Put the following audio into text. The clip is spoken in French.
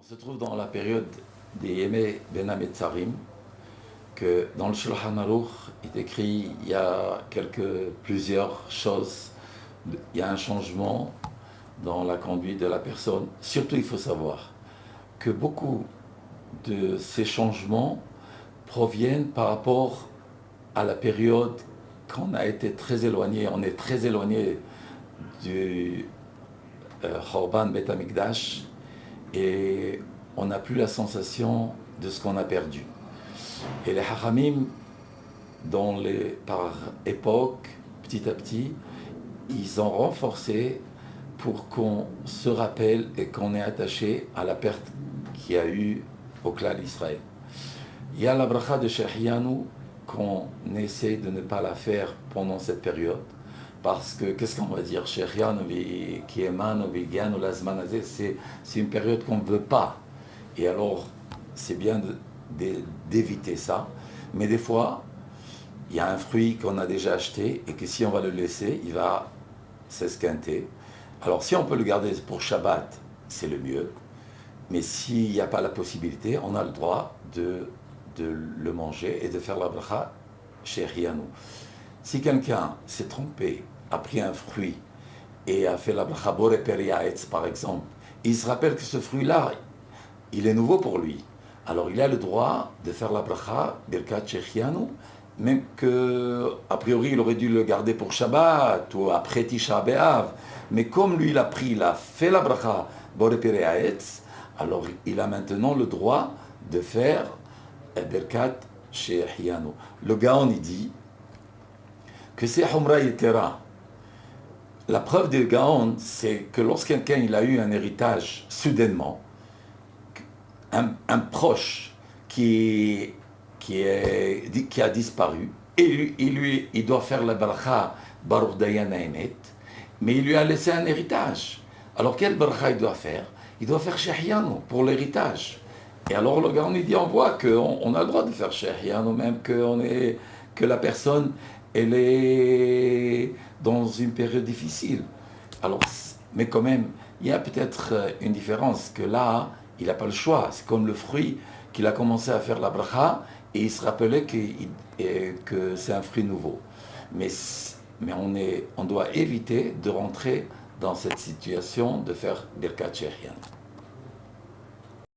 se trouve dans la période des Yemé Ben Hametzarim, que dans le Shulchan Aruch est écrit, il y a plusieurs choses, il y a un changement dans la conduite de la personne. Surtout, il faut savoir que beaucoup de ces changements proviennent par rapport à la période qu'on a été très éloigné, on est très éloigné du Khorban Bet Hamikdash et on n'a plus la sensation de ce qu'on a perdu. Et les Hachamim, par époque, petit à petit, ils ont renforcé pour qu'on se rappelle et qu'on est attaché à la perte qu'il y a eu au clan d'Israël. Il y a la bracha de Shechianu qu'on essaie de ne pas la faire pendant cette période, parce que qu'est-ce qu'on va dire? Shechianu Kiemanu Vigianu Lazman Azeh, c'est une période qu'on ne veut pas. Et alors, c'est bien d'éviter ça. Mais des fois, il y a un fruit qu'on a déjà acheté et que si on va le laisser, il va s'esquinter. Alors, si on peut le garder pour Shabbat, c'est le mieux. Mais s'il n'y a pas la possibilité, on a le droit de le manger et de faire la bracha Shechianu. Si quelqu'un s'est trompé, a pris un fruit et a fait la bracha Boré Periaetz, par exemple, il se rappelle que ce fruit-là, il est nouveau pour lui. Alors il a le droit de faire la bracha Birkat Shechianu, même que a priori il aurait dû le garder pour Shabbat ou après Tisha B'Av. Mais comme lui il a fait la bracha Boré Periaetz, alors il a maintenant le droit de faire Birkat Shechianu. Le Gaon il dit que c'est Humra Yetera. La preuve du Gaon, c'est que lorsqu'un quelqu'un il a eu un héritage soudainement, un proche qui a disparu, et il doit faire la bracha Baruch Dayan Haemet, mais il lui a laissé un héritage. Alors quelle bracha il doit faire? Il doit faire Shechianu pour l'héritage. Et alors le Gaon il dit, on voit qu'on a le droit de faire Shechianu, même que la personne elle est dans une période difficile. Alors, mais quand même, il y a peut-être une différence, que là, il n'a pas le choix. C'est comme le fruit qu'il a commencé à faire la bracha et il se rappelait que c'est un fruit nouveau. Mais on doit éviter de rentrer dans cette situation de faire Birkat Shechianu.